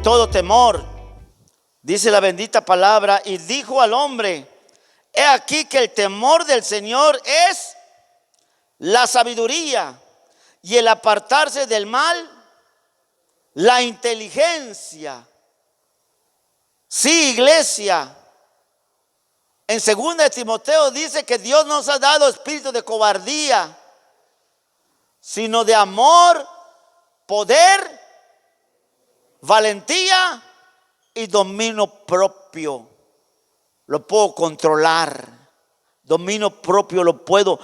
todo temor. Dice la bendita palabra: y dijo al hombre: he aquí que el temor del Señor es la sabiduría, y el apartarse del mal, la inteligencia. Sí, iglesia. En 2 de Timoteo dice que Dios nos ha dado espíritu de cobardía, sino de amor, poder, valentía y dominio propio. Lo puedo controlar. Dominio propio lo puedo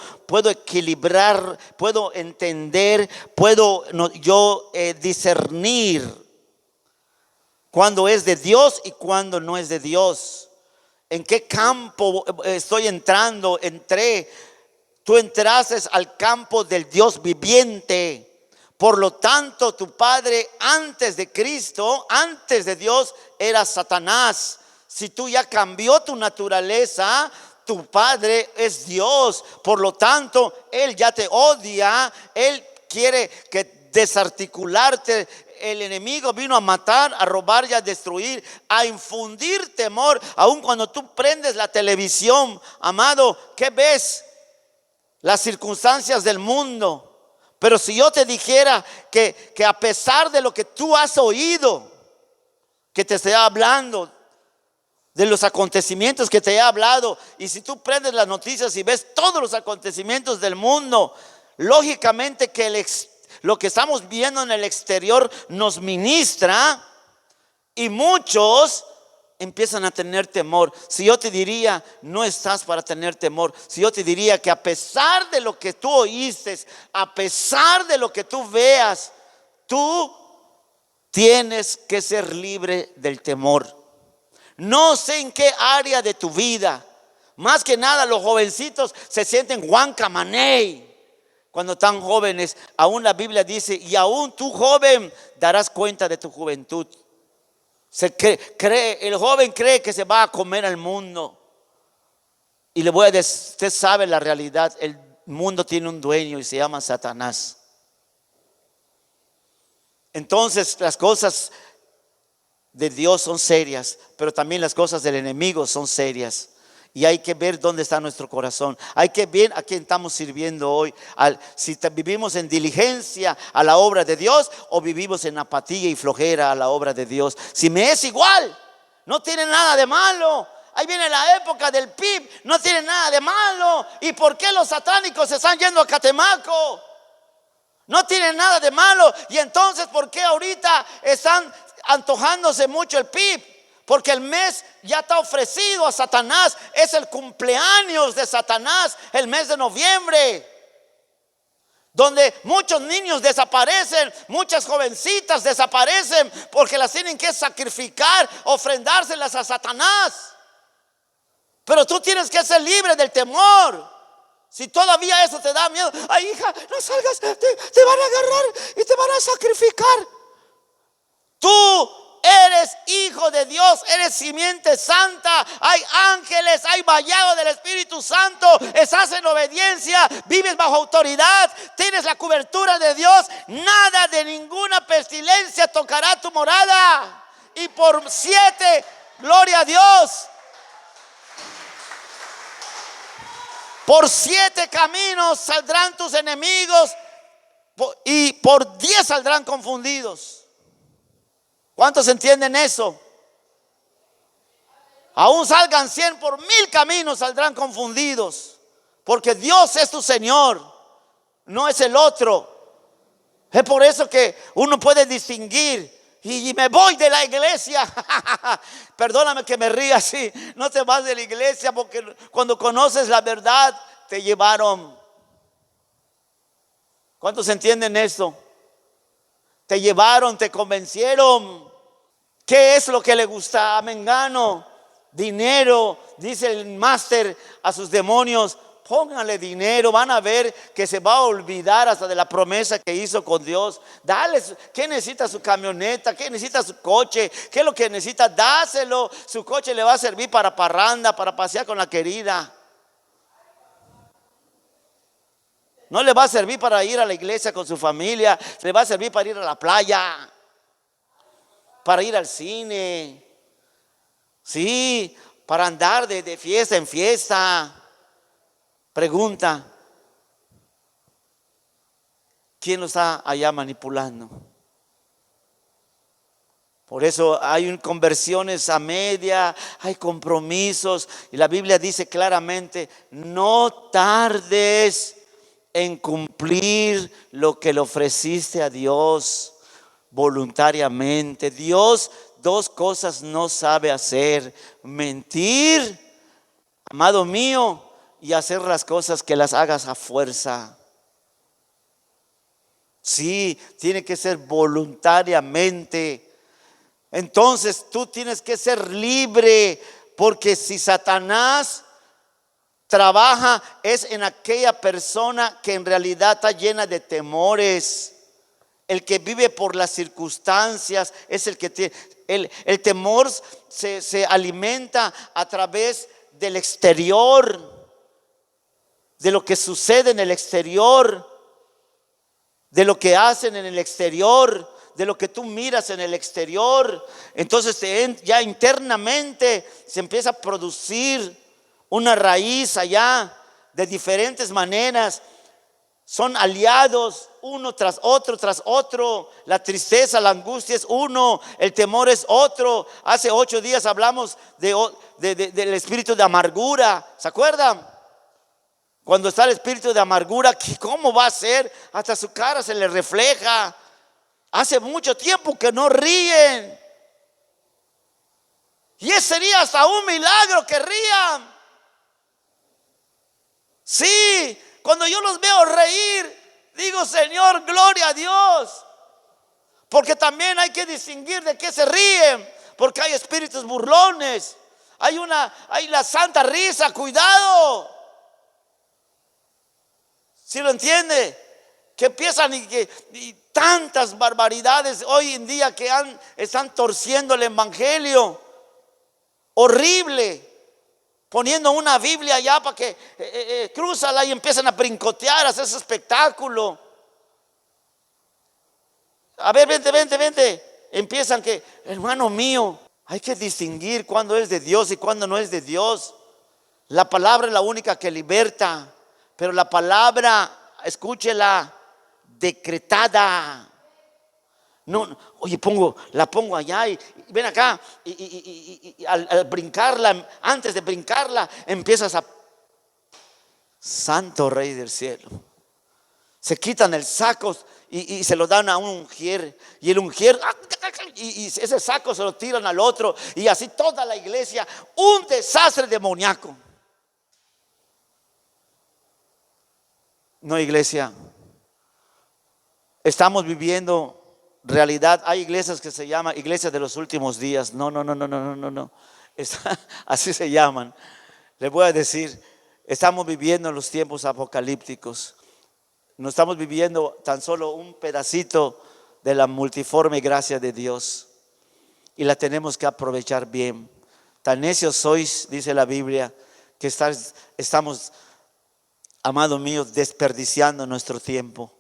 equilibrar, puedo entender, puedo discernir cuando es de Dios y cuando no es de Dios. ¿En qué campo estoy entrando? Tú entraste al campo del Dios viviente. Por lo tanto, tu padre antes de Cristo, antes de Dios, era Satanás. Si tú ya cambió tu naturaleza, tu padre es Dios. Por lo tanto, Él ya te odia. Él quiere que desarticularte. El enemigo vino a matar, a robar y a destruir, a infundir temor. Aun cuando tú prendes la televisión, amado, ¿qué ves? Las circunstancias del mundo. Pero si yo te dijera que a pesar de lo que tú has oído, que te estoy hablando, de los acontecimientos que te he hablado, y si tú prendes las noticias y ves todos los acontecimientos del mundo, lógicamente que lo que estamos viendo en el exterior nos ministra, y muchos empiezan a tener temor. Si yo te diría, no estás para tener temor. Si yo te diría que a pesar de lo que tú oíste, a pesar de lo que tú veas, tú tienes que ser libre del temor. No sé en qué área de tu vida. Más que nada los jovencitos se sienten guancamaney cuando están jóvenes. Aún la Biblia dice: y aún tú joven darás cuenta de tu juventud. El joven cree que se va a comer al mundo. Y le voy a decir, usted sabe la realidad. El mundo tiene un dueño y se llama Satanás. Entonces las cosas de Dios son serias, pero también las cosas del enemigo son serias. Y hay que ver dónde está nuestro corazón. Hay que ver a quién estamos sirviendo hoy. Si vivimos en diligencia a la obra de Dios, o vivimos en apatía y flojera a la obra de Dios. Si me es igual, no tiene nada de malo. Ahí viene la época del PIB, no tiene nada de malo. ¿Y por qué los satánicos se están yendo a Catemaco? No tiene nada de malo. Y entonces, ¿por qué ahorita están antojándose mucho el PIB? Porque el mes ya está ofrecido a Satanás. Es el cumpleaños de Satanás, el mes de noviembre, donde muchos niños desaparecen, muchas jovencitas desaparecen, porque las tienen que sacrificar, ofrendárselas a Satanás. Pero tú tienes que ser libre del temor. Si todavía eso te da miedo, ay, hija, no salgas, te van a agarrar y te van a sacrificar. Tú eres hijo de Dios, eres simiente santa. Hay ángeles, hay vallado del Espíritu Santo. Estás en obediencia, vives bajo autoridad, tienes la cobertura de Dios. Nada de ninguna pestilencia tocará tu morada. Y por 7, gloria a Dios, por 7 caminos saldrán tus enemigos, y por 10 saldrán confundidos. ¿Cuántos entienden eso? Aún salgan 100 por 1000 caminos, saldrán confundidos. Porque Dios es tu Señor, no es el otro. Es por eso que uno puede distinguir. Y me voy de la iglesia. Perdóname que me ría así. No te vas de la iglesia, porque cuando conoces la verdad te llevaron. ¿Cuántos entienden esto? Te llevaron, te convencieron. ¿Qué es lo que le gusta a Mengano? Dinero. Dice el máster a sus demonios: pónganle dinero, van a ver que se va a olvidar hasta de la promesa que hizo con Dios. Dale, ¿qué necesita su camioneta? ¿Qué necesita su coche? ¿Qué es lo que necesita? Dáselo. Su coche le va a servir para parranda, para pasear con la querida. No le va a servir para ir a la iglesia con su familia, le va a servir para ir a la playa. para ir al cine. Sí, para andar de fiesta en fiesta. Pregunta, ¿quién lo está allá manipulando? Por eso hay conversiones a media, hay compromisos. Y la Biblia dice claramente, no tardes en cumplir lo que le ofreciste a Dios voluntariamente. Dios dos cosas no sabe hacer: mentir, amado mío, y hacer las cosas que las hagas a fuerza. Sí, tiene que ser voluntariamente. Entonces tú tienes que ser libre, porque si Satanás trabaja es en aquella persona que en realidad está llena de temores. El que vive por las circunstancias es el que tiene. El temor se alimenta a través del exterior, de lo que sucede en el exterior, de lo que hacen en el exterior, de lo que tú miras en el exterior. Entonces ya internamente se empieza a producir una raíz allá de diferentes maneras. Son aliados uno tras otro. La tristeza, la angustia es uno, el temor es otro. Hace 8 días hablamos del espíritu de amargura. ¿Se acuerdan? Cuando está el espíritu de amargura, ¿cómo va a ser? Hasta su cara se le refleja. Hace mucho tiempo que no ríen. Y ese sería hasta un milagro que rían. Sí, cuando yo los veo reír, digo, Señor, gloria a Dios. Porque también hay que distinguir de qué se ríen, porque hay espíritus burlones. Hay la santa risa, cuidado. ¿Sí lo entiende? Que empiezan y tantas barbaridades hoy en día que están torciendo el evangelio. Horrible. Poniendo una Biblia allá para que crúzala y empiezan a brincotear, a hacer ese espectáculo. A ver, vente. Empiezan que, hermano mío, hay que distinguir cuándo es de Dios y cuándo no es de Dios. La palabra es la única que liberta, pero la palabra, escúchela, decretada. No, oye, la pongo allá y ven acá y al brincarla, antes de brincarla, empiezas a, Santo Rey del cielo. Se quitan el saco y se lo dan a un ungier, y el ungier, y ese saco se lo tiran al otro, y así toda la iglesia, un desastre demoníaco. No, iglesia, estamos viviendo realidad. Hay iglesias que se llaman iglesias de los últimos días. No. Así se llaman. Les voy a decir, estamos viviendo en los tiempos apocalípticos. No estamos viviendo tan solo un pedacito de la multiforme gracia de Dios, y la tenemos que aprovechar bien. Tan necios sois, dice la Biblia, que estamos, amados míos, desperdiciando nuestro tiempo.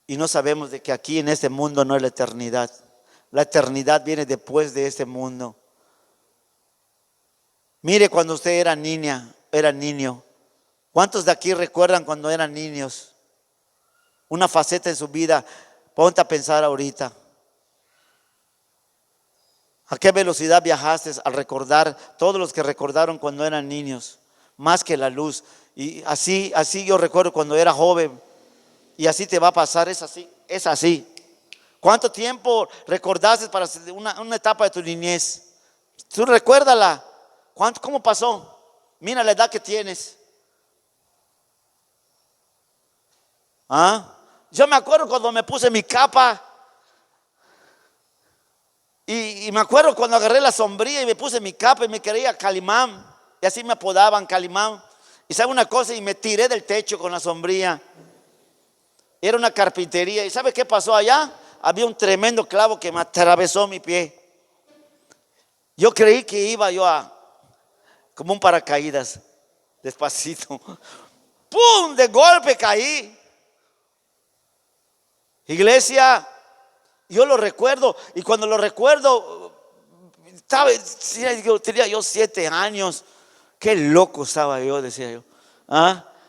Y no sabemos de que aquí en este mundo no es la eternidad. La eternidad viene después de este mundo. Mire, cuando usted era niño, ¿cuántos de aquí recuerdan cuando eran niños? Una faceta en su vida. Ponte a pensar ahorita. ¿A qué velocidad viajaste al recordar? Todos los que recordaron cuando eran niños, más que la luz. Y así yo recuerdo cuando era joven. Y así te va a pasar, es así. ¿Cuánto tiempo recordaste para una etapa de tu niñez? Tú recuérdala. ¿Cómo pasó? Mira la edad que tienes. Yo me acuerdo cuando me puse mi capa. Y me acuerdo cuando agarré la sombrilla y me puse mi capa y me creía Calimán. Y así me apodaban, Calimán. Y sabe una cosa, y me tiré del techo con la sombrilla. Era una carpintería. ¿Y sabe qué pasó allá? Había un tremendo clavo que me atravesó mi pie. Yo creí que iba como un paracaídas, despacito. ¡Pum! De golpe caí. Iglesia, Yo lo recuerdo, y cuando lo recuerdo, tenía yo 7 años. Qué loco estaba yo, decía yo.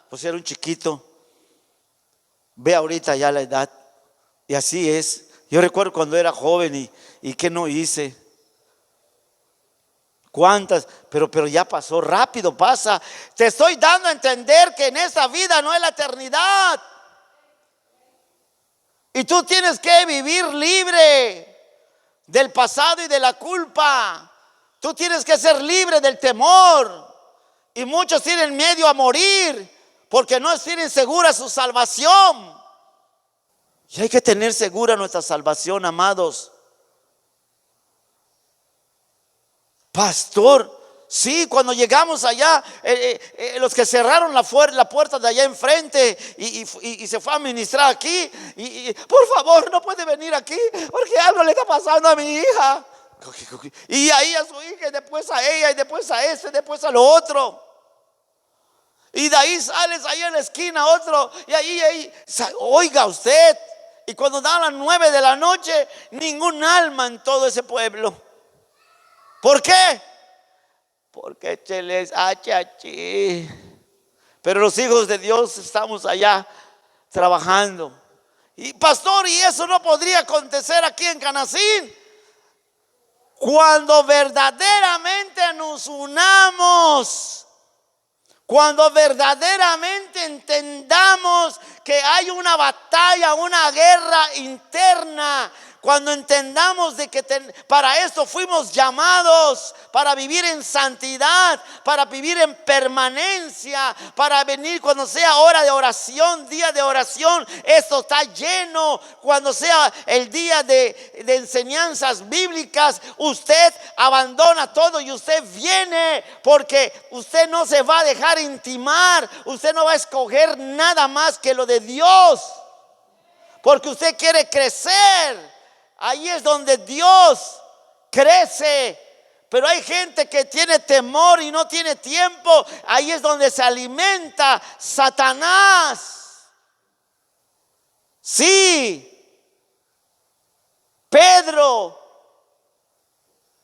Pues era un chiquito. Ve ahorita ya la edad. Y así es. Yo recuerdo cuando era joven y que no hice. ¿Cuántas? Pero ya pasó, rápido pasa. Te estoy dando a entender que en esta vida no es la eternidad. Y tú tienes que vivir libre del pasado y de la culpa. Tú tienes que ser libre del temor. Y muchos tienen miedo a morir porque no tienen segura su salvación. Y hay que tener segura nuestra salvación, amados. Pastor, sí, cuando llegamos allá, los que cerraron la puerta de allá enfrente y se fue a ministrar aquí, por favor, no puede venir aquí porque algo le está pasando a mi hija. Y ahí a su hija, y después a ella, y después a este, después a lo otro. Y de ahí sales ahí en la esquina otro, y ahí, oiga usted. Y cuando dan las 9 de la noche, ningún alma en todo ese pueblo. ¿Por qué? Porque se les achachi. Pero los hijos de Dios estamos allá trabajando. Y pastor, ¿y eso no podría acontecer aquí en Canacín? Cuando verdaderamente nos unamos, cuando verdaderamente entendamos que hay una batalla, una guerra interna, cuando entendamos de que para esto fuimos llamados, para vivir en santidad, para vivir en permanencia, para venir cuando sea hora de oración, día de oración, esto está lleno. Cuando sea el día de enseñanzas bíblicas, usted abandona todo y usted viene, porque usted no se va a dejar intimar, usted no va a escoger nada más que lo de Dios, porque usted quiere crecer. Ahí es donde Dios crece. Pero hay gente que tiene temor y no tiene tiempo. Ahí es donde se alimenta Satanás. Sí, Pedro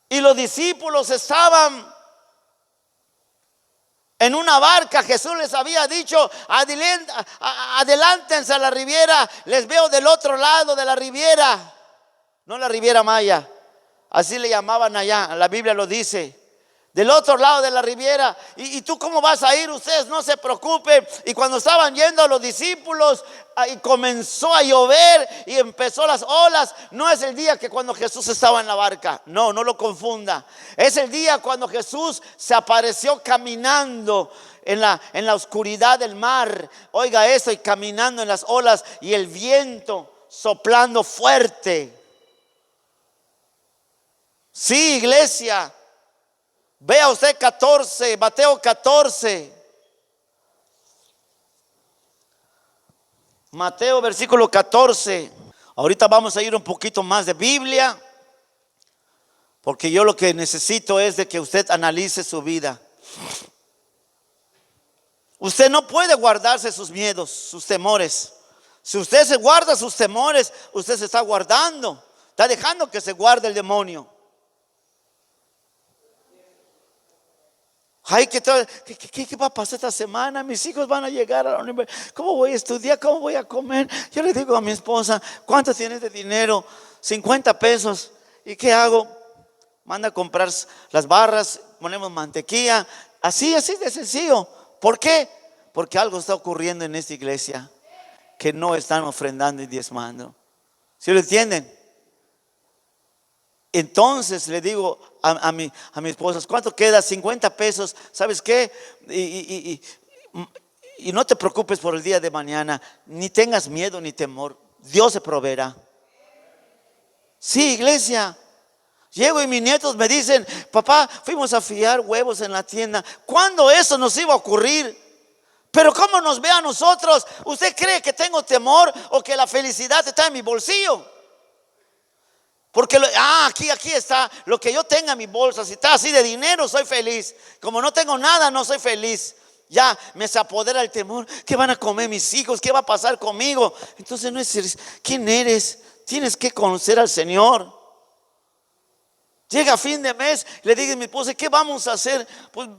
y los discípulos estaban en una barca. Jesús les había dicho: adelántense a la riviera, les veo del otro lado de la riviera. No la Riviera Maya, así le llamaban allá, la Biblia lo dice, del otro lado de la riviera. ¿Y tú cómo vas a ir? Ustedes no se preocupen. Y cuando estaban yendo los discípulos, y comenzó a llover y empezó las olas. No es el día que cuando Jesús estaba en la barca, no lo confunda. Es el día cuando Jesús se apareció caminando en la oscuridad del mar. Oiga eso, y caminando en las olas y el viento soplando fuerte. Sí, iglesia, vea usted 14, Mateo 14. Mateo versículo 14. Ahorita vamos a ir un poquito más de Biblia, porque yo lo que necesito es de que usted analice su vida. Usted no puede guardarse sus miedos, sus temores. Si usted se guarda sus temores, usted se está guardando, está dejando que se guarde el demonio. Ay, ¿qué va a pasar esta semana? Mis hijos van a llegar a la universidad. ¿Cómo voy a estudiar? ¿Cómo voy a comer? Yo le digo a mi esposa: ¿cuánto tienes de dinero? 50 pesos. ¿Y qué hago? Manda a comprar las barras, ponemos mantequilla. Así de sencillo. ¿Por qué? Porque algo está ocurriendo en esta iglesia, que no están ofrendando y diezmando. ¿Sí lo entienden? Entonces le digo a mi esposa: ¿cuánto queda? 50 pesos. ¿Sabes qué? Y no te preocupes por el día de mañana, ni tengas miedo ni temor. Dios se proveerá. Sí, iglesia. Llego y mis nietos me dicen: papá, fuimos a fiar huevos en la tienda. ¿Cuándo eso nos iba a ocurrir? Pero ¿cómo nos ve a nosotros? ¿Usted cree que tengo temor o que la felicidad está en mi bolsillo? Porque aquí está lo que yo tenga en mi bolsa. Si está así de dinero, soy feliz. Como no tengo nada, no soy feliz. Ya me se apodera el temor. ¿Qué van a comer mis hijos? ¿Qué va a pasar conmigo? Entonces no es: ¿quién eres? tienes que conocer al Señor. Llega fin de mes, le digo a mi esposa, ¿qué vamos a hacer? Pues,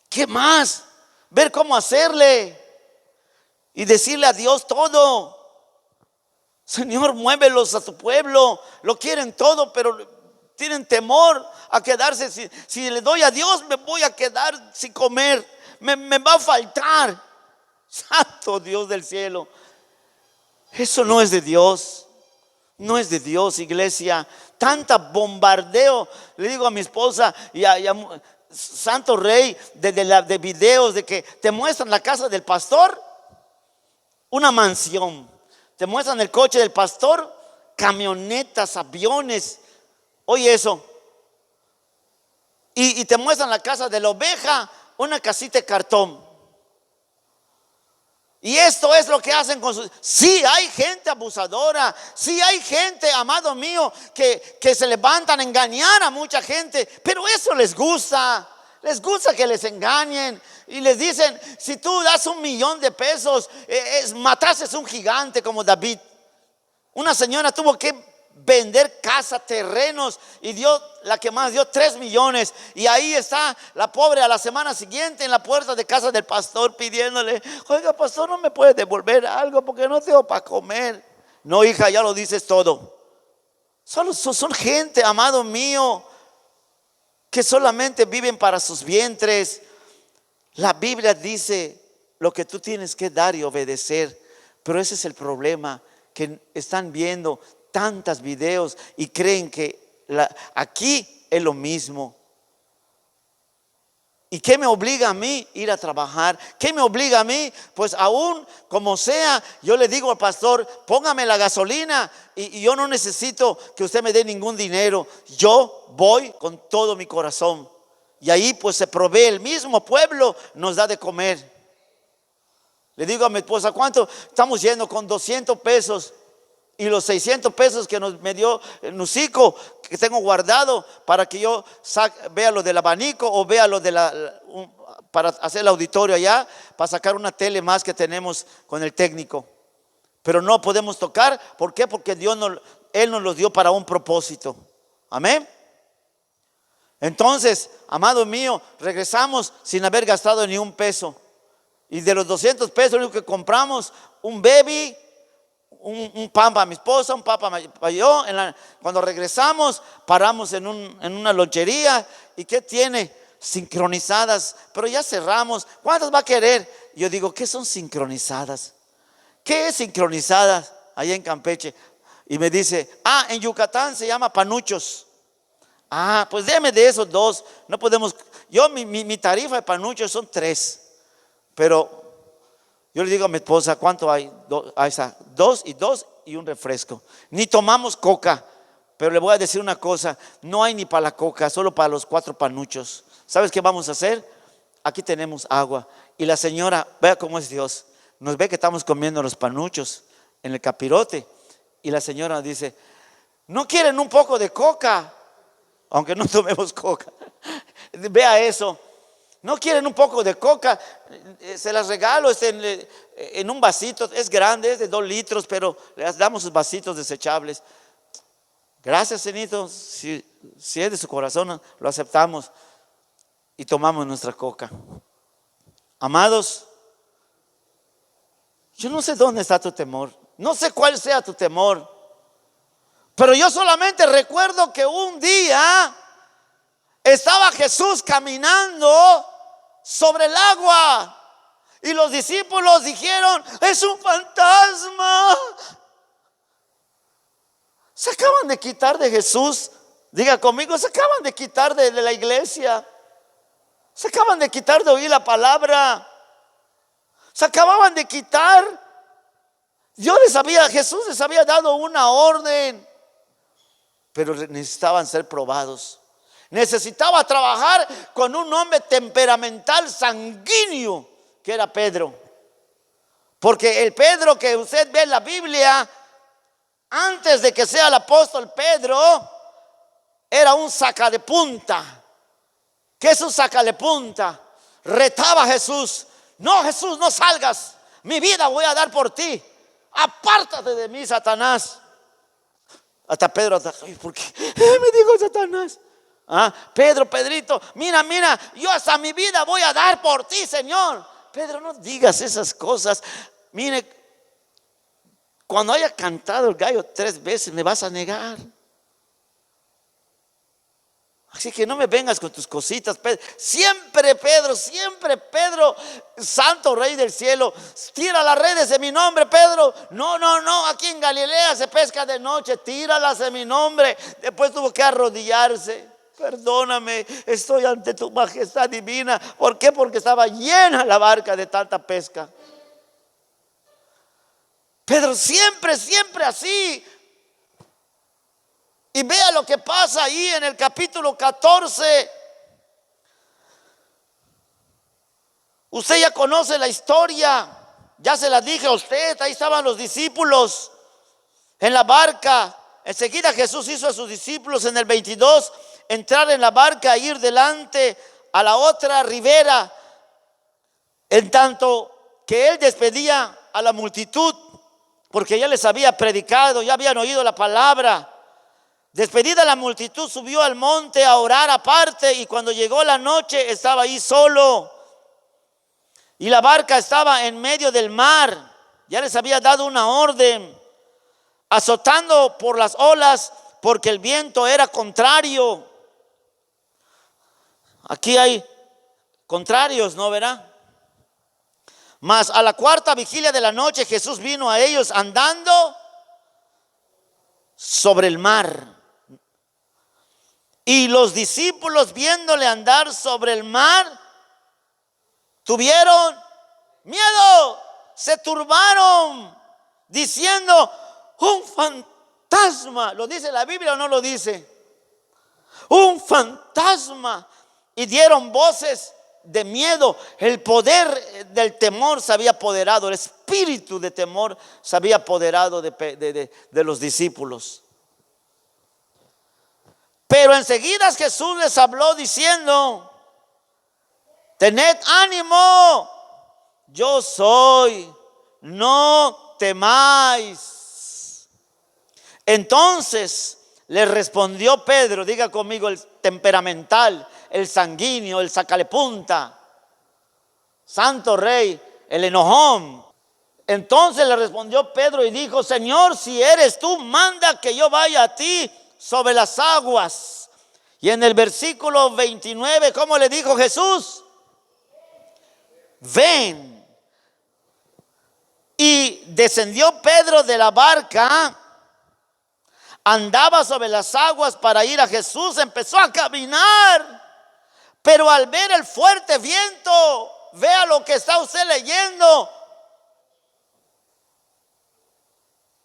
¿qué más? Ver cómo hacerle y decirle a Dios todo. Señor, muévelos a tu pueblo. Lo quieren todo, pero tienen temor a quedarse. Si le doy a Dios, me voy a quedar sin comer. Me va a faltar. Santo Dios del cielo. Eso no es de Dios. No es de Dios, iglesia. Tanta bombardeo. Le digo a mi esposa y a Santo Rey de videos de que te muestran la casa del pastor, una mansión. Te muestran el coche del pastor, camionetas, aviones. Oye eso. Y te muestran la casa de la oveja, una casita de cartón. Y esto es lo que hacen con sus... Sí, hay gente abusadora. Sí, hay gente, amado mío, que se levantan a engañar a mucha gente. Pero eso les gusta. Les gusta que les engañen. Y les dicen, si tú das $1,000,000, mataste un gigante como David. Una señora tuvo que vender casa, terrenos, y dio, la que más dio, 3 millones. Y ahí está la pobre a la semana siguiente en la puerta de casa del pastor pidiéndole, oiga pastor, ¿no me puede devolver algo? Porque no tengo para comer. No, hija, ya lo dices todo. Son gente, amado mío, que solamente viven para sus vientres. La Biblia dice lo que tú tienes que dar y obedecer. Pero ese es el problema, que están viendo tantos videos y creen que aquí es lo mismo. ¿Y qué me obliga a mí? Ir a trabajar. ¿Qué me obliga a mí? Pues aún como sea, yo le digo al pastor, póngame la gasolina y yo no necesito que usted me dé ningún dinero. Yo voy con todo mi corazón. Y ahí pues se provee, el mismo pueblo nos da de comer. Le digo a mi esposa, ¿cuánto? Estamos yendo con 200 pesos. Y los 600 pesos que me dio el Nusico, que tengo guardado para que yo vea lo del abanico o vea lo de para hacer el auditorio allá, para sacar una tele más que tenemos con el técnico. Pero no podemos tocar. ¿Por qué? Porque Él nos los dio para un propósito. Amén. Entonces, amado mío, regresamos sin haber gastado ni un peso. Y de los 200 pesos, lo único que compramos, un baby, un pan para mi esposa, un pan para yo. Cuando regresamos, paramos en una lonchería. ¿Y qué tiene? Sincronizadas. Pero ya cerramos. ¿Cuántas va a querer? Yo digo, ¿qué son sincronizadas? ¿Qué es sincronizadas? Allá en Campeche. Y me dice, en Yucatán se llama panuchos. Pues déme de esos 2. No podemos. Mi tarifa de panuchos son 3. Pero yo le digo a mi esposa, ¿cuánto hay? 2 y un refresco. Ni tomamos coca. Pero le voy a decir una cosa, no hay ni para la coca, solo para los 4 panuchos. ¿Sabes qué vamos a hacer? Aquí tenemos agua. Y la señora, vea cómo es Dios, nos ve que estamos comiendo los panuchos en el capirote. Y la señora nos dice, ¿no quieren un poco de coca? Aunque no tomemos coca. Vea eso. ¿No quieren un poco de coca? Se las regalo en un vasito. Es grande, es de 2 litros, pero les damos sus vasitos desechables. Gracias, Cenito. Si es de su corazón, lo aceptamos y tomamos nuestra coca. Amados, yo no sé dónde está tu temor. No sé cuál sea tu temor. Pero yo solamente recuerdo que un día estaba Jesús caminando sobre el agua y los discípulos dijeron, es un fantasma. Se acaban de quitar de Jesús. Diga conmigo, se acaban de quitar de la iglesia. Se acaban de quitar de oír la palabra. Se acababan de quitar. Jesús les había dado una orden, pero necesitaban ser probados. Necesitaba trabajar con un hombre temperamental, sanguíneo, que era Pedro. Porque el Pedro que usted ve en la Biblia, antes de que sea el apóstol Pedro, era un sacapunta. ¿Qué es un sacapunta? Retaba a Jesús. No, Jesús, no salgas. Mi vida voy a dar por ti. Apártate de mí, Satanás. Hasta Pedro, ¿por qué? Me dijo Satanás. Pedro, Pedrito, mira, yo hasta mi vida voy a dar por ti, Señor. Pedro, no digas esas cosas. Mire, cuando haya cantado el gallo 3 veces me vas a negar. Así que no me vengas con tus cositas, Pedro. Siempre Pedro, Santo Rey del cielo, tira las redes en mi nombre, Pedro. No, aquí en Galilea se pesca de noche, tíralas en mi nombre. Después tuvo que arrodillarse. Perdóname, estoy ante tu majestad divina. ¿Por qué? Porque estaba llena la barca de tanta pesca. Pedro siempre así. Y vea lo que pasa ahí en el capítulo 14. Usted ya conoce la historia. Ya se la dije a usted. Ahí estaban los discípulos en la barca. Enseguida Jesús hizo a sus discípulos en el 22 entrar en la barca e ir delante a la otra ribera, en tanto que él despedía a la multitud, porque ya les había predicado, ya habían oído la palabra. Despedida la multitud, subió al monte a orar aparte, y cuando llegó la noche estaba ahí solo, y la barca estaba en medio del mar. Ya les había dado una orden, azotando por las olas, porque el viento era contrario. Aquí hay contrarios, ¿no verá? Mas a la 4ª vigilia de la noche Jesús vino a ellos andando sobre el mar. Y los discípulos, viéndole andar sobre el mar, tuvieron miedo, se turbaron, diciendo: un fantasma. ¿Lo dice la Biblia o no lo dice? Un fantasma. Y dieron voces de miedo. El poder del temor se había apoderado, el espíritu de temor se había apoderado de los discípulos. Pero enseguida Jesús les habló diciendo: tened ánimo, yo soy, no temáis. Entonces le respondió Pedro, diga conmigo, el temperamental, el sanguíneo, el sacalepunta, Santo Rey, el enojón. Entonces le respondió Pedro y dijo: Señor, si eres tú, manda que yo vaya a ti sobre las aguas. Y en el versículo 29, ¿cómo le dijo Jesús? Ven. Y descendió Pedro de la barca, andaba sobre las aguas para ir a Jesús, empezó a caminar. Pero al ver el fuerte viento, vea lo que está usted leyendo.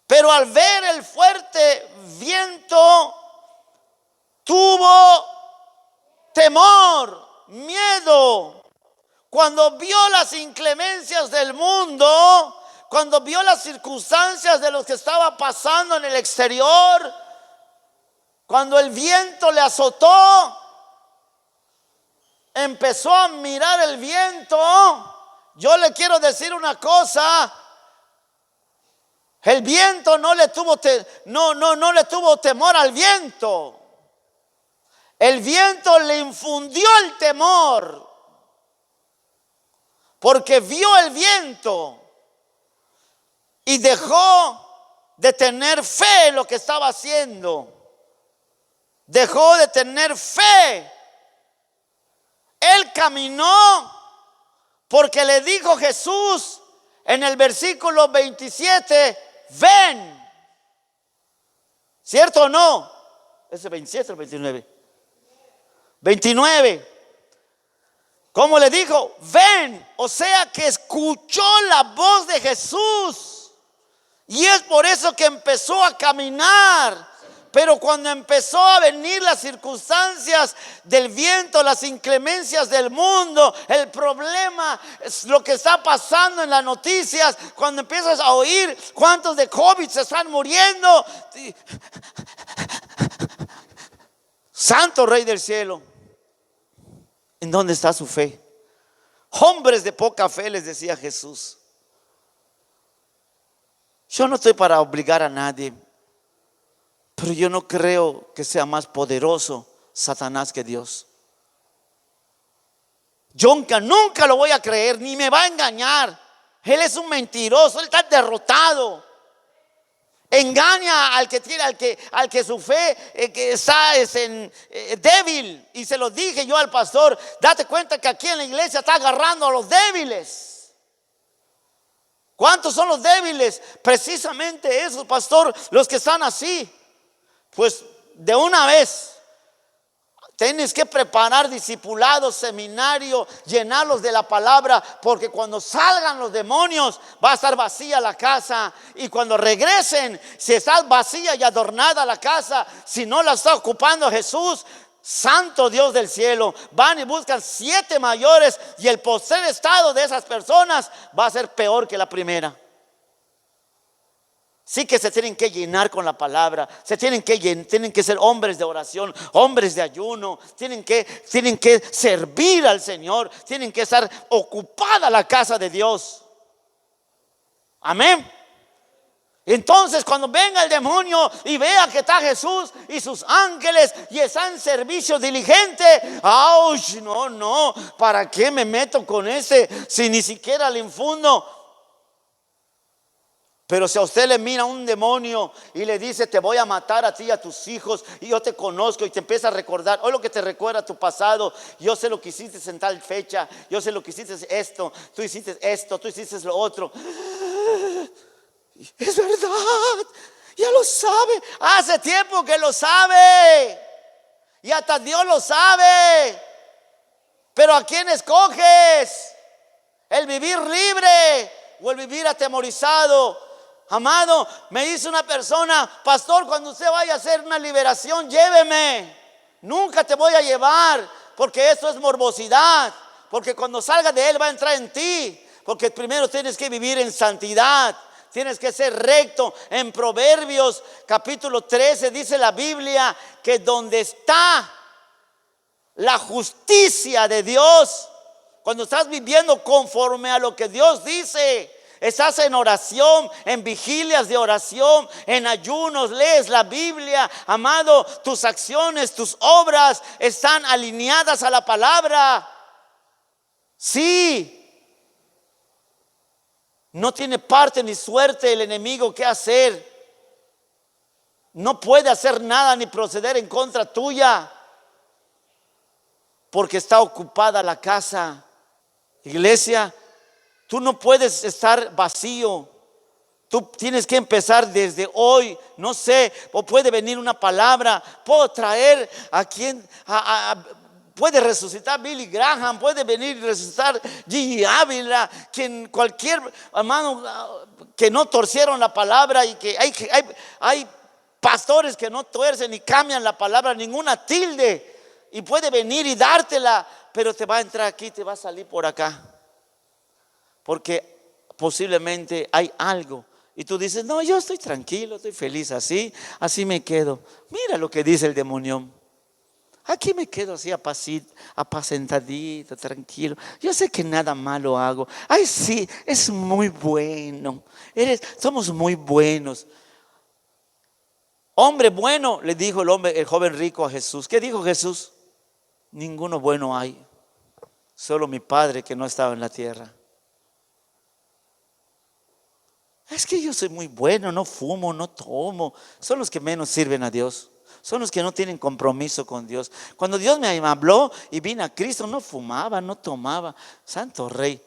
Pero al ver el fuerte viento, tuvo temor, miedo. Cuando vio las inclemencias del mundo, cuando vio las circunstancias de lo que estaba pasando en el exterior, cuando el viento le azotó, empezó a mirar el viento. Yo le quiero decir una cosa: el viento no le tuvo temor al viento. El viento le infundió el temor, porque vio el viento y dejó de tener fe en lo que estaba haciendo. Dejó de tener fe. Él caminó porque le dijo Jesús en el versículo 27: ven. ¿Cierto o no? ¿Ese 27 o 29? 29. ¿Cómo le dijo? Ven. O sea que escuchó la voz de Jesús. Y es por eso que empezó a caminar. Pero cuando empezó a venir las circunstancias del viento, las inclemencias del mundo, el problema es lo que está pasando en las noticias. Cuando empiezas a oír cuántos de COVID se están muriendo. Santo Rey del cielo, ¿en dónde está su fe? Hombres de poca fe, les decía Jesús. Yo no estoy para obligar a nadie. Pero yo no creo que sea más poderoso Satanás que Dios. Yo nunca lo voy a creer, ni me va a engañar. Él es un mentiroso, él está derrotado. Engaña al que tiene, al que su fe que está débil. Y se lo dije yo al pastor: date cuenta que aquí en la iglesia está agarrando a los débiles. ¿Cuántos son los débiles? Precisamente esos, pastor, los que están así. Pues de una vez tienes que preparar discipulados, seminario, llenarlos de la palabra, porque cuando salgan los demonios va a estar vacía la casa. Y cuando regresen, si está vacía y adornada la casa, si no la está ocupando Jesús, santo Dios del cielo, van y buscan 7 mayores, y el postrer estado de esas personas va a ser peor que la primera. Sí que se tienen que llenar con la palabra, tienen que ser hombres de oración, hombres de ayuno, tienen que servir al Señor, tienen que estar ocupada la casa de Dios. Amén. Entonces cuando venga el demonio y vea que está Jesús y sus ángeles y está en servicio diligente, ¡ay! No, ¿para qué me meto con ese si ni siquiera le infundo? Pero si a usted le mira un demonio y le dice: te voy a matar a ti y a tus hijos, y yo te conozco, y te empieza a recordar, hoy lo que te recuerda tu pasado, yo sé lo que hiciste en tal fecha, yo sé lo que hiciste esto, tú hiciste lo otro. Es verdad, ya lo sabe, hace tiempo que lo sabe, y hasta Dios lo sabe. Pero ¿a quién escoges? ¿El vivir libre o el vivir atemorizado? Amado, me dice una persona: pastor, cuando usted vaya a hacer una liberación, lléveme. Nunca te voy a llevar, porque eso es morbosidad. Porque cuando salga de él va a entrar en ti. Porque primero tienes que vivir en santidad, tienes que ser recto. En Proverbios capítulo 13 dice la Biblia que donde está la justicia de Dios, cuando estás viviendo conforme a lo que Dios dice, estás en oración, en vigilias de oración, en ayunos, lees la Biblia, amado, tus acciones, tus obras están alineadas a la palabra. Sí, no tiene parte ni suerte el enemigo que hacer. No puede hacer nada ni proceder en contra tuya, porque está ocupada la casa. Iglesia, tú no puedes estar vacío. Tú tienes que empezar desde hoy. No sé, o puede venir una palabra, puedo traer a quien puede resucitar Billy Graham, puede venir y resucitar Gigi Ávila, quien cualquier hermano que no torcieron la palabra, y que hay pastores que no tuercen ni cambian la palabra, ninguna tilde, y puede venir y dártela, pero te va a entrar aquí, te va a salir por acá, porque posiblemente hay algo. Y tú dices: no, yo estoy tranquilo, estoy feliz así me quedo. Mira lo que dice el demonio: aquí me quedo así apacentadito, tranquilo. Yo sé que nada malo hago. Ay, sí, es muy bueno. Somos muy buenos. Hombre bueno, le dijo el joven rico a Jesús. ¿Qué dijo Jesús? Ninguno bueno hay, solo mi Padre que no estaba en la tierra. Es que yo soy muy bueno, no fumo, no tomo. Son los que menos sirven a Dios. Son los que no tienen compromiso con Dios. Cuando Dios me habló y vine a Cristo, no fumaba, no tomaba. Santo Rey,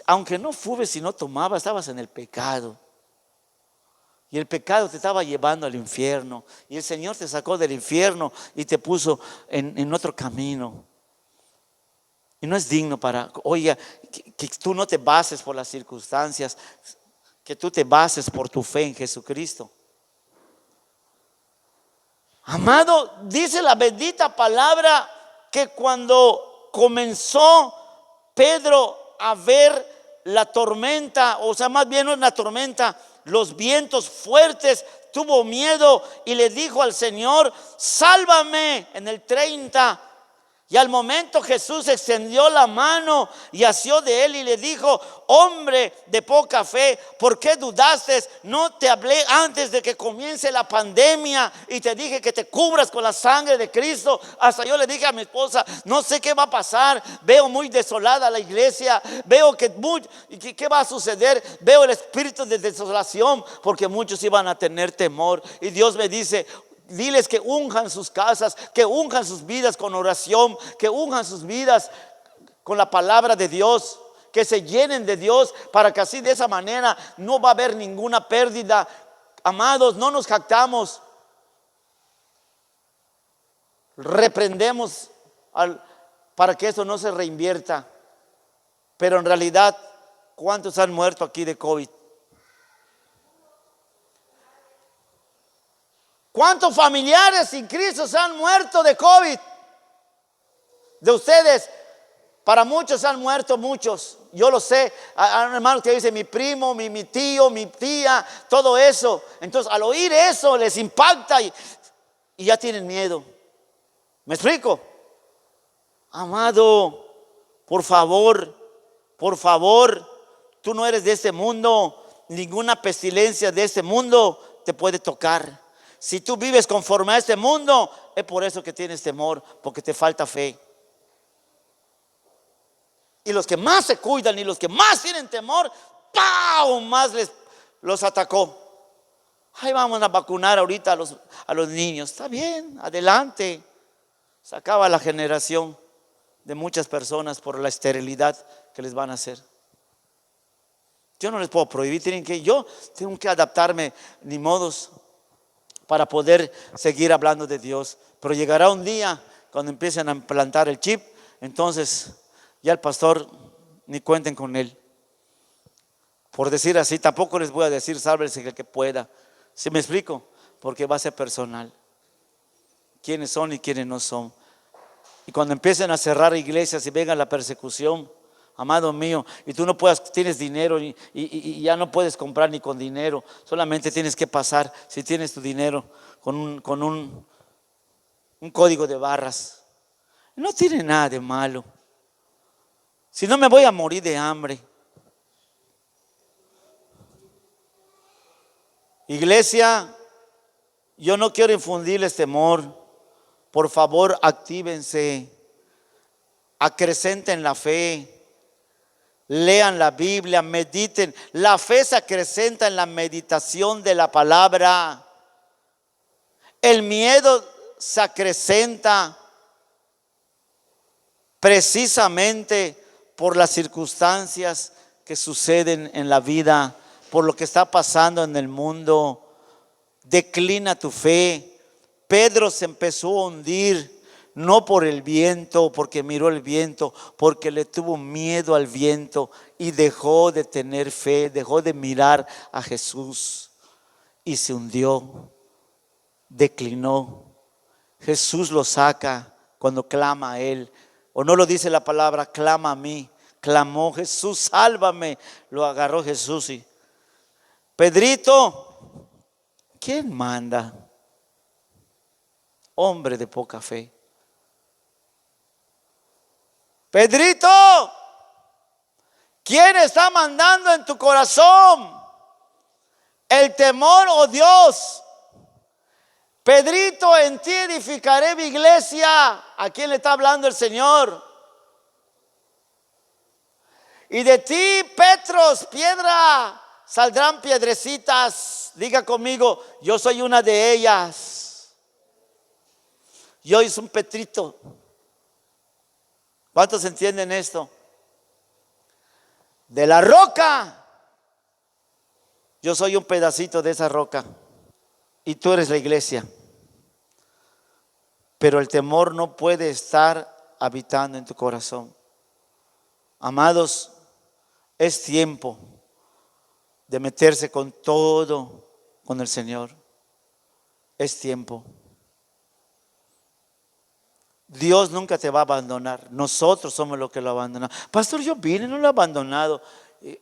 aunque no fumes y no tomabas, estabas en el pecado. Y el pecado te estaba llevando al infierno. Y el Señor te sacó del infierno y te puso en otro camino. Y no es digno oiga, que tú no te bases por las circunstancias, que tú te bases por tu fe en Jesucristo. Amado, dice la bendita palabra que cuando comenzó Pedro a ver la tormenta, o sea, más bien no es la tormenta, los vientos fuertes, tuvo miedo y le dijo al Señor: sálvame. En el 30, Y al momento Jesús extendió la mano y asió de él y le dijo: hombre de poca fe, ¿por qué dudaste? No te hablé antes de que comience la pandemia y te dije que te cubras con la sangre de Cristo. Hasta yo le dije a mi esposa: no sé qué va a pasar, veo muy desolada la iglesia, veo que ¿qué va a suceder? Veo el espíritu de desolación, porque muchos iban a tener temor. Y Dios me dice: diles que unjan sus casas, que unjan sus vidas con oración, que unjan sus vidas con la palabra de Dios, que se llenen de Dios, para que así de esa manera no va a haber ninguna pérdida. Amados, no nos jactamos, reprendemos para que eso no se reinvierta. Pero en realidad, ¿cuántos han muerto aquí de COVID? ¿Cuántos familiares sin Cristo se han muerto de COVID? De ustedes, para muchos han muerto muchos. Yo lo sé. Hay hermanos que dicen: mi primo, mi tío, mi tía, todo eso. Entonces, al oír eso, les impacta y ya tienen miedo. ¿Me explico? Amado, por favor, tú no eres de este mundo. Ninguna pestilencia de este mundo te puede tocar. Si tú vives conforme a este mundo, es por eso que tienes temor, porque te falta fe. Y los que más se cuidan y los que más tienen temor, ¡pau!, más los atacó. Ay, vamos a vacunar ahorita a los niños. Está bien, adelante. Se acaba la generación de muchas personas por la esterilidad que les van a hacer. Yo no les puedo prohibir, yo tengo que adaptarme, ni modos, para poder seguir hablando de Dios. Pero llegará un día cuando empiecen a implantar el chip, entonces ya el pastor ni cuenten con él. Por decir así, tampoco les voy a decir: sálvense el que pueda. ¿Sí me explico? Porque va a ser personal. Quiénes son y quiénes no son. Y cuando empiecen a cerrar iglesias y venga la persecución, amado mío, y tú no tienes dinero y ya no puedes comprar ni con dinero, solamente tienes que pasar, si tienes tu dinero, con un código de barras. No tiene nada de malo. Si no, me voy a morir de hambre. Iglesia, yo no quiero infundirles temor. Por favor, actívense, acrecenten la fe. Lean la Biblia, mediten. La fe se acrecenta en la meditación de la palabra. El miedo se acrecenta precisamente por las circunstancias que suceden en la vida, por lo que está pasando en el mundo. Declina tu fe. Pedro se empezó a hundir. No por el viento, porque miró el viento, porque le tuvo miedo al viento y dejó de tener fe, dejó de mirar a Jesús y se hundió, declinó. Jesús lo saca cuando clama a él. O no lo dice la palabra: clama a mí. Clamó: Jesús, sálvame. Lo agarró Jesús y: Pedrito, ¿quién manda? Hombre de poca fe. Pedrito, ¿quién está mandando en tu corazón? ¿El temor o Dios? Pedrito, en ti edificaré mi iglesia. ¿A quién le está hablando el Señor? Y de ti, Petros, piedra, saldrán piedrecitas. Diga conmigo: yo soy una de ellas. Yo soy un Petrito. ¿Cuántos entienden esto? De la roca, yo soy un pedacito de esa roca y tú eres la iglesia. Pero el temor no puede estar habitando en tu corazón. Amados, es tiempo de meterse con todo con el Señor. Es tiempo. Dios nunca te va a abandonar. Nosotros somos los que lo abandonamos. Pastor, yo vine, no lo he abandonado.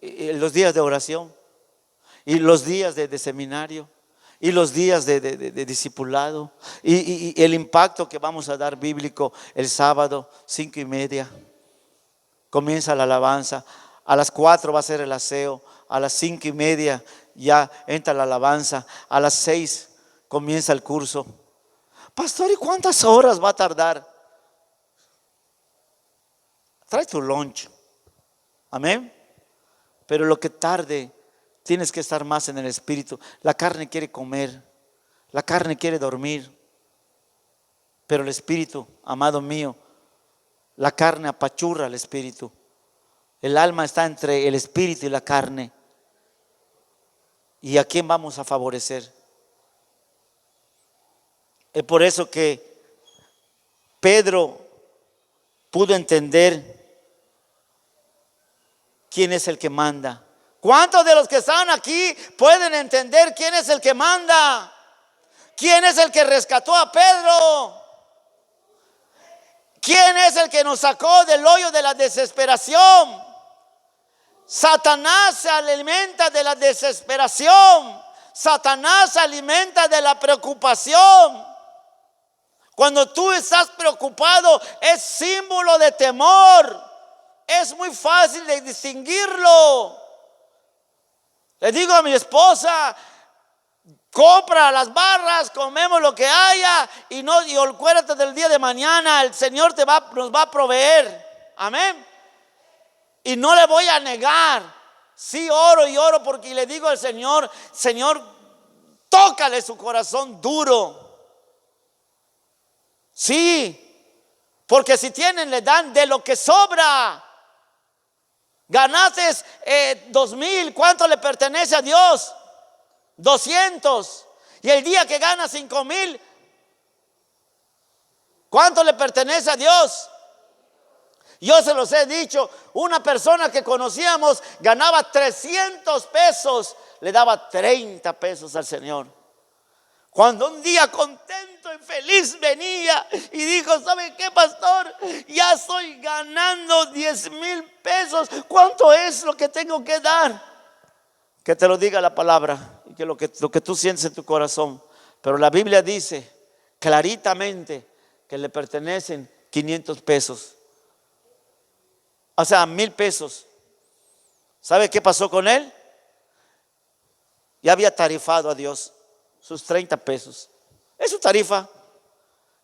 Los días de oración y los días de seminario y los días de discipulado y el impacto que vamos a dar bíblico el sábado, 5:30. Comienza la alabanza. A las 4 va a ser el aseo. A las 5:30 ya entra la alabanza. A las 6 comienza el curso. Pastor, ¿y cuántas horas va a tardar? Trae tu lunch. Amén. Pero lo que tarde, tienes que estar más en el espíritu. La carne quiere comer, la carne quiere dormir, pero el espíritu, amado mío, la carne apachurra al espíritu. El alma está entre el espíritu y la carne. ¿Y a quién vamos a favorecer? Es por eso que Pedro pudo entender quién es el que manda. ¿Cuántos de los que están aquí pueden entender quién es el que manda? ¿Quién es el que rescató a Pedro? ¿Quién es el que nos sacó del hoyo de la desesperación? Satanás se alimenta de la desesperación. Satanás se alimenta de la preocupación. Cuando tú estás preocupado, es símbolo de temor. Es muy fácil de distinguirlo. Le digo a mi esposa: compra las barras, comemos lo que haya y acuérdate del día de mañana, el Señor nos va a proveer. Amén. Y no le voy a negar, sí oro y oro porque le digo al Señor: Señor, tócale su corazón duro. Sí, porque si tienen, le dan de lo que sobra. Ganaste 2,000, ¿cuánto le pertenece a Dios? 200. Y el día que gana 5,000, ¿cuánto le pertenece a Dios? Yo se los he dicho, una persona que conocíamos ganaba 300 pesos, le daba 30 pesos al Señor. Cuando un día contento y feliz venía y dijo: ¿sabe qué, pastor? Ya estoy ganando 10,000 pesos. ¿Cuánto es lo que tengo que dar? Que te lo diga la palabra y que lo que tú sientes en tu corazón. Pero la Biblia dice claritamente que le pertenecen 500 pesos. O sea, 1,000 pesos. ¿Sabe qué pasó con él? Ya había tarifado a Dios sus 30 pesos. Es su tarifa.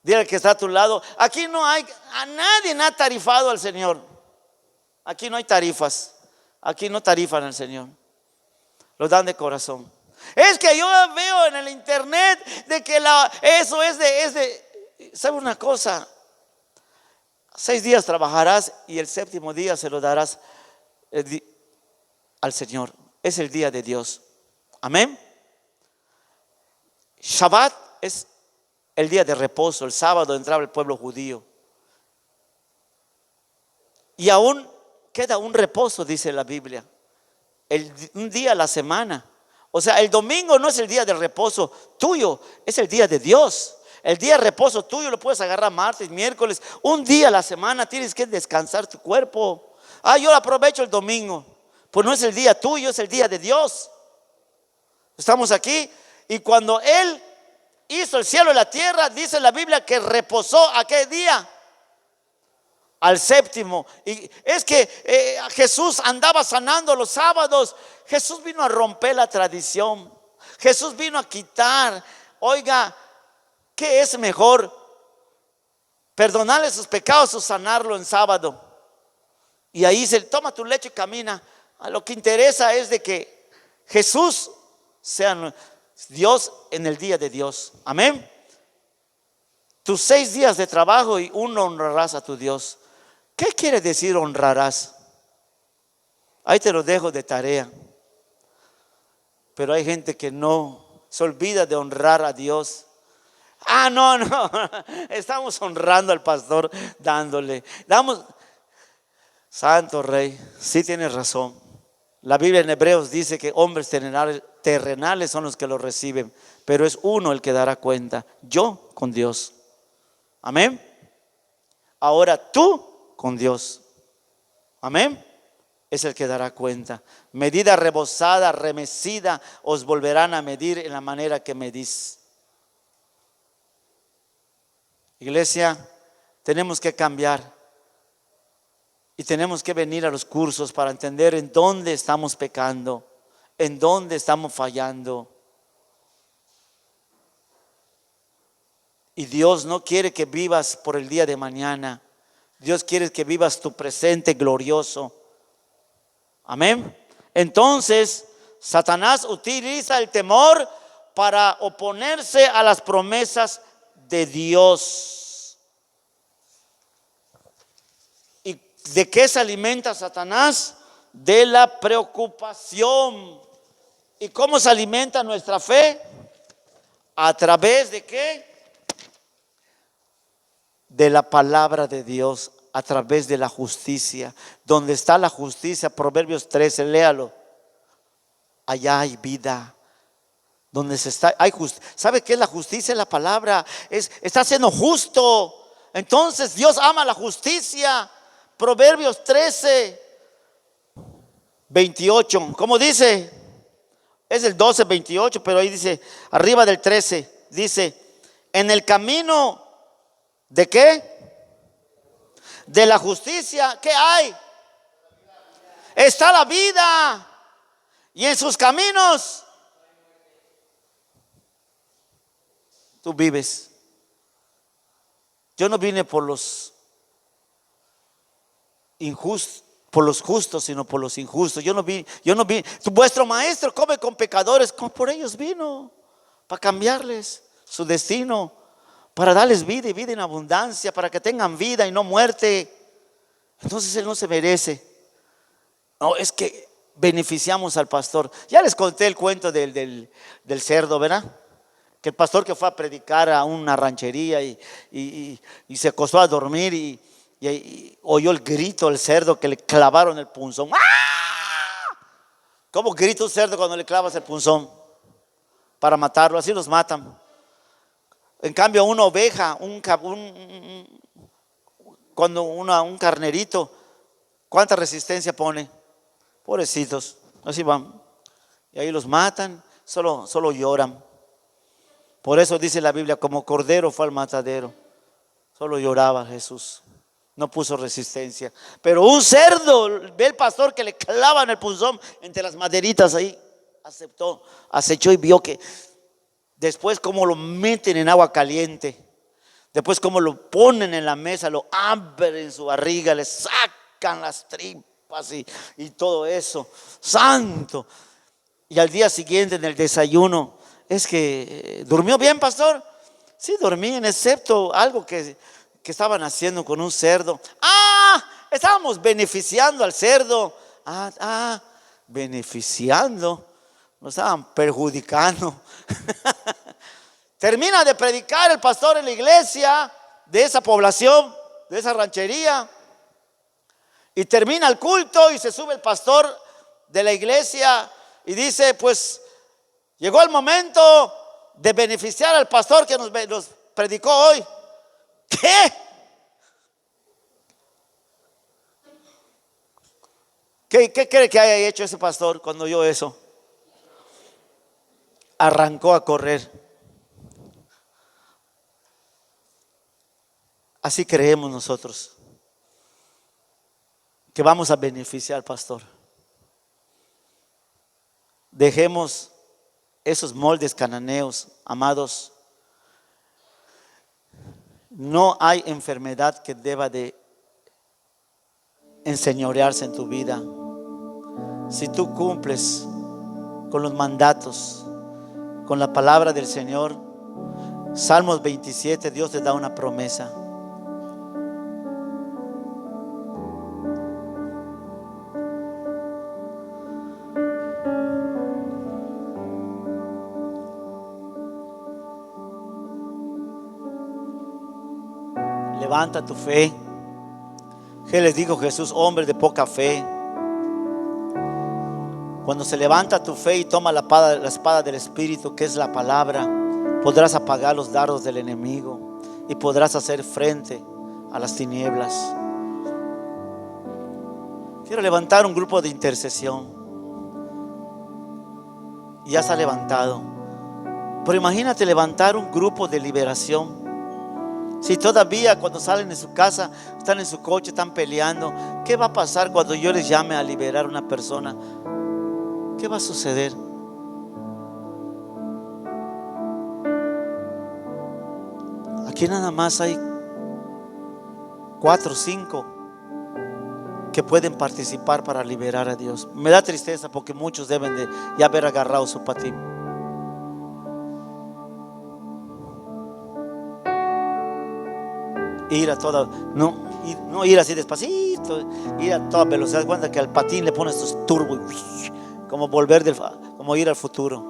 Dile al que está a tu lado: aquí no hay, a nadie ha tarifado al Señor. Aquí no hay tarifas. Aquí no tarifan al Señor. Lo dan de corazón. Es que yo veo en el internet de que eso es de ¿sabe una cosa? 6 días trabajarás y el 7º día se lo darás al Señor. Es el día de Dios. Amén. Shabbat es el día de reposo. El sábado entraba el pueblo judío. Y aún queda un reposo, dice la Biblia. Un día a la semana. O sea, el domingo no es el día de reposo tuyo, es el día de Dios. El día de reposo tuyo lo puedes agarrar martes, miércoles. Un día a la semana tienes que descansar tu cuerpo. Yo aprovecho el domingo. Pues no es el día tuyo, es el día de Dios. Estamos aquí. Y cuando Él hizo el cielo y la tierra, dice la Biblia que reposó ¿a qué día? Al 7º. Y es que Jesús andaba sanando los sábados. Jesús vino a romper la tradición. Jesús vino a quitar. Oiga, ¿qué es mejor? ¿Perdonarle sus pecados o sanarlo en sábado? Y ahí dice: toma tu lecho y camina. Lo que interesa es de que Jesús sea Dios en el día de Dios. Amén. Tus 6 días de trabajo y uno honrarás a tu Dios. ¿Qué quiere decir honrarás? Ahí te lo dejo de tarea. Pero hay gente que no se olvida de honrar a Dios. No, estamos honrando al pastor dándole. Santo Rey, sí tienes razón. La Biblia en Hebreos dice que hombres terrenales son los que lo reciben, pero es uno el que dará cuenta: yo con Dios. Amén. Ahora tú con Dios. Amén. es el que dará cuenta. Medida rebosada, remecida, os volverán a medir en la manera que medís. Iglesia, tenemos que cambiar y tenemos que venir a los cursos para entender en dónde estamos pecando, en dónde estamos fallando. Y Dios no quiere que vivas por el día de mañana. Dios quiere que vivas tu presente glorioso. Amén. Entonces, Satanás utiliza el temor para oponerse a las promesas de Dios. ¿Y de qué se alimenta Satanás? De la preocupación. ¿Y cómo se alimenta nuestra fe? ¿A través de qué? De la palabra de Dios, a través de la justicia. Donde está la justicia, Proverbios 13, léalo. Allá hay vida. Donde se está, hay justicia. ¿Sabe qué es la justicia? La palabra está siendo justo. Entonces Dios ama la justicia. Proverbios 13, 28. ¿Cómo dice? Es el 12, 28, pero ahí dice, arriba del 13, dice, en el camino ¿de qué? De la justicia. ¿Qué hay? Está la vida. Y en sus caminos tú vives. Yo no vine por los injustos, por los justos, sino por los injustos. Yo no vi. Vuestro maestro come con pecadores, como por ellos vino, para cambiarles su destino, para darles vida y vida en abundancia, para que tengan vida y no muerte. Entonces Él no se merece. No, es que beneficiamos al pastor. Ya les conté el cuento del cerdo, ¿verdad? Que el pastor que fue a predicar a una ranchería y se acostó a dormir y oyó el grito del cerdo que le clavaron el punzón. ¡Ah! ¿Cómo grita un cerdo cuando le clavas el punzón? Para matarlo, así los matan. En cambio una oveja, un carnerito, ¿cuánta resistencia pone? Pobrecitos, así van. Y ahí los matan, solo lloran. Por eso dice la Biblia, como cordero fue al matadero. Solo lloraba Jesús, no puso resistencia. Pero un cerdo, ve el pastor que le clavan el punzón entre las maderitas ahí, acechó y vio que después cómo lo meten en agua caliente, después cómo lo ponen en la mesa, lo abren en su barriga, le sacan las tripas y todo eso, santo. Y al día siguiente en el desayuno, es que ¿durmió bien, pastor? Sí, dormí, excepto algo que estaban haciendo con un cerdo. Estábamos beneficiando al cerdo. Beneficiando, nos estaban perjudicando. Termina de predicar el pastor en la iglesia de esa población, de esa ranchería, y termina el culto y se sube el pastor de la iglesia y dice, pues llegó el momento de beneficiar al pastor que nos predicó hoy. ¿Qué? ¿Qué cree que haya hecho ese pastor cuando oyó eso? Arrancó a correr. Así creemos nosotros que vamos a beneficiar al pastor. Dejemos esos moldes cananeos, amados. No hay enfermedad que deba de enseñorearse en tu vida. Si tú cumples con los mandatos, con la palabra del Señor, Salmos 27, Dios te da una promesa. Levanta tu fe. ¿Qué les dijo Jesús? Hombres de poca fe. Cuando se levanta tu fe y toma la espada del Espíritu, que es la palabra, podrás apagar los dardos del enemigo y podrás hacer frente a las tinieblas. Quiero levantar un grupo de intercesión. Ya se ha levantado. Pero imagínate levantar un grupo de liberación. Si todavía cuando salen de su casa, están en su coche, están peleando, ¿qué va a pasar cuando yo les llame a liberar a una persona? ¿Qué va a suceder? Aquí nada más hay 4 o 5 que pueden participar para liberar a Dios. Me da tristeza porque muchos deben de ya haber agarrado su patín. Ir a toda, no ir así despacito, ir a toda velocidad. Cuenta que al patín le pones estos turbos, como como ir al futuro.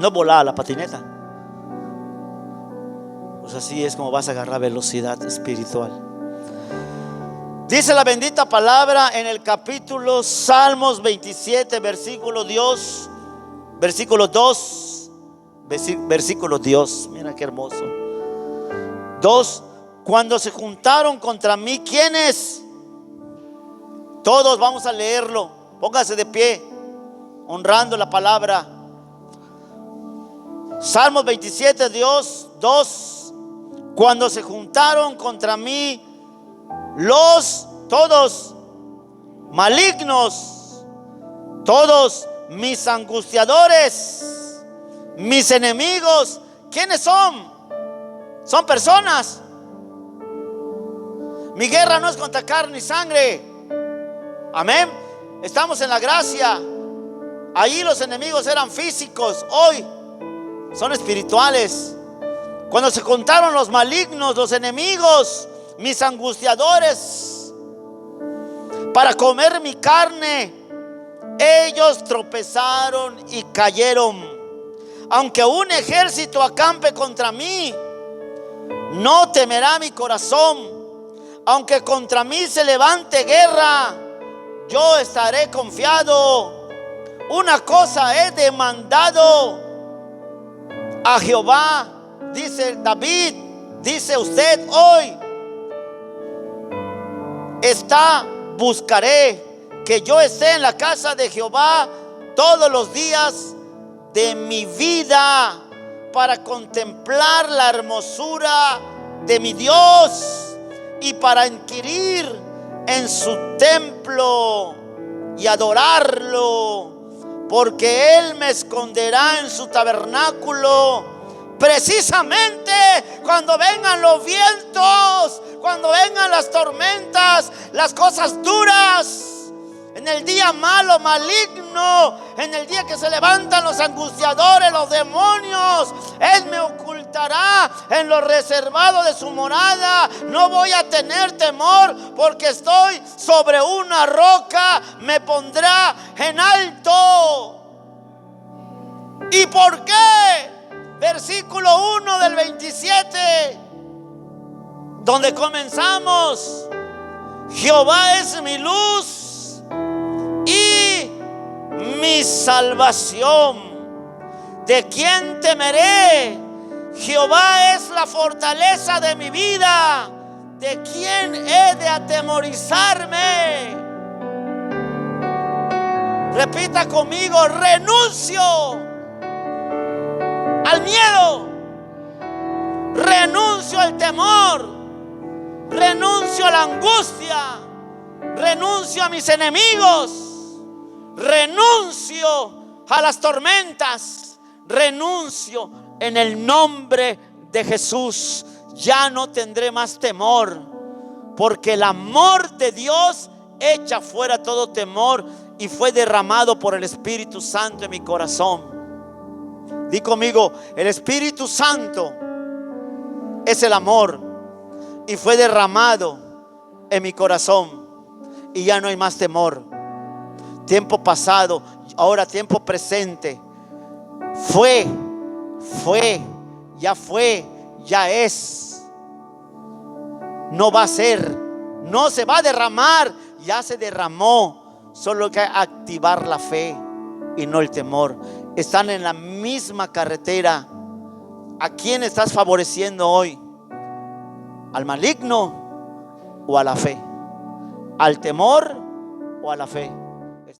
No volar la patineta. Pues así es como vas a agarrar velocidad espiritual. Dice la bendita palabra en el capítulo Salmos 27, versículo 2. Mira qué hermoso. 2. Cuando se juntaron contra mí, ¿quiénes? Todos vamos a leerlo. Póngase de pie, honrando la palabra. Salmos 27, 2. Cuando se juntaron contra mí todos malignos, todos mis angustiadores, mis enemigos. ¿Quiénes son? Son personas. Mi guerra no es contra carne y sangre. Amén. Estamos en la gracia. Allí los enemigos eran físicos, hoy son espirituales. Cuando se contaron los malignos, los enemigos, mis angustiadores, para comer mi carne, ellos tropezaron y cayeron. Aunque un ejército acampe contra mí, no temerá mi corazón. Aunque contra mí se levante guerra, yo estaré confiado. Una cosa he demandado a Jehová, dice David, dice usted hoy. Buscaré que yo esté en la casa de Jehová todos los días de mi vida, para contemplar la hermosura de mi Dios y para inquirir en su templo y adorarlo, porque Él me esconderá en su tabernáculo. Precisamente cuando vengan los vientos, cuando vengan las tormentas, las cosas duras, en el día malo, maligno, en el día que se levantan los angustiadores, los demonios, Él me ocultará en lo reservado de su morada. No voy a tener temor, porque estoy sobre una roca, me pondrá en alto. ¿Y por qué? Versículo 1 del 27, donde comenzamos. Jehová es mi luz y mi salvación. ¿De quién temeré? Jehová es la fortaleza de mi vida. ¿De quién he de atemorizarme? Repita conmigo: renuncio al miedo, renuncio al temor, renuncio a la angustia, renuncio a mis enemigos, renuncio a las tormentas, renuncio en el nombre de Jesús. Ya no tendré más temor, porque el amor de Dios echa fuera todo temor y fue derramado por el Espíritu Santo en mi corazón. Di conmigo: el Espíritu Santo es el amor y fue derramado en mi corazón, y ya no hay más temor. Tiempo pasado, ahora tiempo presente. Fue, ya es. No va a ser, no se va a derramar, ya se derramó. Solo hay que activar la fe y no el temor. Están en la misma carretera. ¿A quién estás favoreciendo hoy? ¿Al maligno o a la fe? ¿Al temor o a la fe?